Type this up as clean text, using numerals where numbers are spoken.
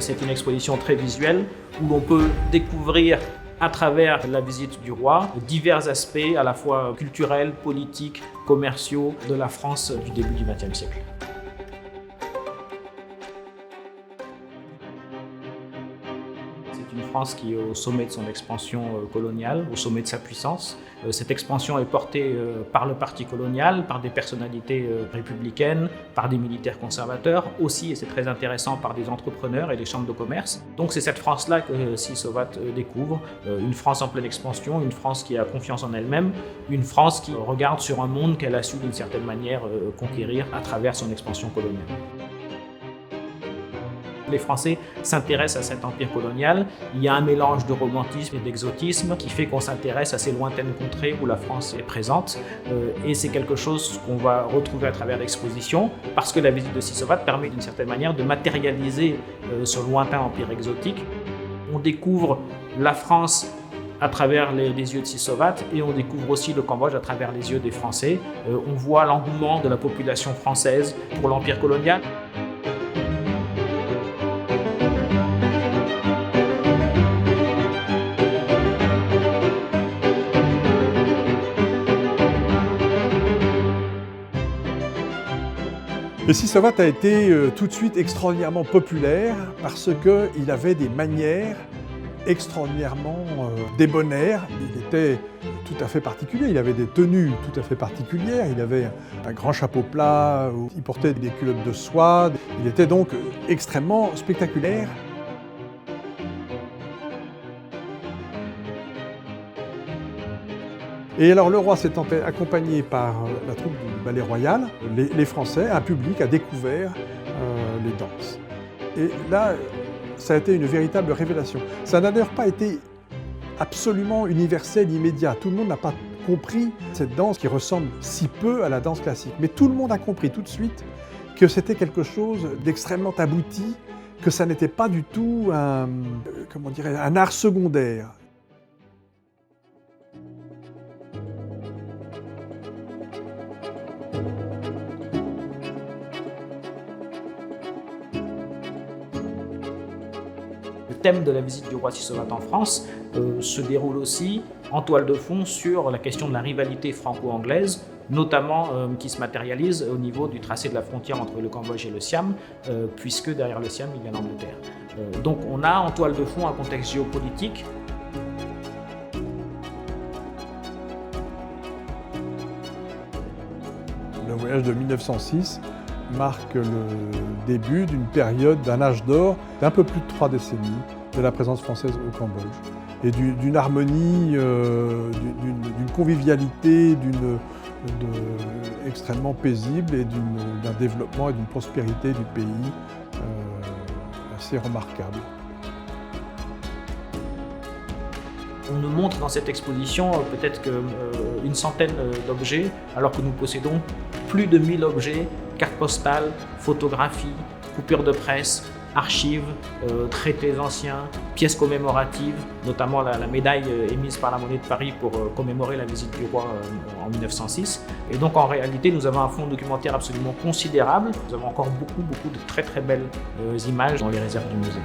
C'est une exposition très visuelle où l'on peut découvrir à travers la visite du roi divers aspects à la fois culturels, politiques, commerciaux de la France du début du XXe siècle. C'est une France qui est au sommet de son expansion coloniale, au sommet de sa puissance. Cette expansion est portée par le parti colonial, par des personnalités républicaines, par des militaires conservateurs, aussi, et c'est très intéressant, par des entrepreneurs et des chambres de commerce. Donc c'est cette France-là que Sissovat découvre, une France en pleine expansion, une France qui a confiance en elle-même, une France qui regarde sur un monde qu'elle a su d'une certaine manière conquérir à travers son expansion coloniale. Les Français s'intéressent à cet empire colonial. Il y a un mélange de romantisme et d'exotisme qui fait qu'on s'intéresse à ces lointaines contrées où la France est présente. Et c'est quelque chose qu'on va retrouver à travers l'exposition parce que la visite de Sissovat permet d'une certaine manière de matérialiser ce lointain empire exotique. On découvre la France à travers les yeux de Sissovat et on découvre aussi le Cambodge à travers les yeux des Français. On voit l'engouement de la population française pour l'empire colonial. Et Sissovat a été tout de suite extraordinairement populaire parce qu'il avait des manières extraordinairement débonnaires. Il était tout à fait particulier, il avait des tenues tout à fait particulières, il avait un grand chapeau plat, il portait des culottes de soie, il était donc extrêmement spectaculaire. Et alors le roi s'étant accompagné par la troupe du ballet royal, les Français, un public a découvert les danses. Et là, ça a été une véritable révélation. Ça n'a d'ailleurs pas été absolument universel, immédiat. Tout le monde n'a pas compris cette danse qui ressemble si peu à la danse classique. Mais tout le monde a compris tout de suite que c'était quelque chose d'extrêmement abouti, que ça n'était pas du tout un art secondaire. Le thème de la visite du roi Sissovat en France se déroule aussi en toile de fond sur la question de la rivalité franco-anglaise, notamment qui se matérialise au niveau du tracé de la frontière entre le Cambodge et le Siam, puisque derrière le Siam, il y a l'Angleterre. Donc on a en toile de fond un contexte géopolitique. Le voyage de 1906 marque le début d'une période, d'un âge d'or d'un peu plus de 3 décennies de la présence française au Cambodge. Et d'une harmonie, d'une convivialité, extrêmement paisible et d'un développement et d'une prospérité du pays assez remarquable. On nous montre dans cette exposition peut-être une centaine d'objets, alors que nous possédons plus de 1000 objets, cartes postales, photographies, coupures de presse, archives, traités anciens, pièces commémoratives, notamment la médaille émise par la Monnaie de Paris pour commémorer la visite du roi en 1906. Et donc en réalité, nous avons un fonds documentaire absolument considérable. Nous avons encore beaucoup de très belles images dans les réserves du musée.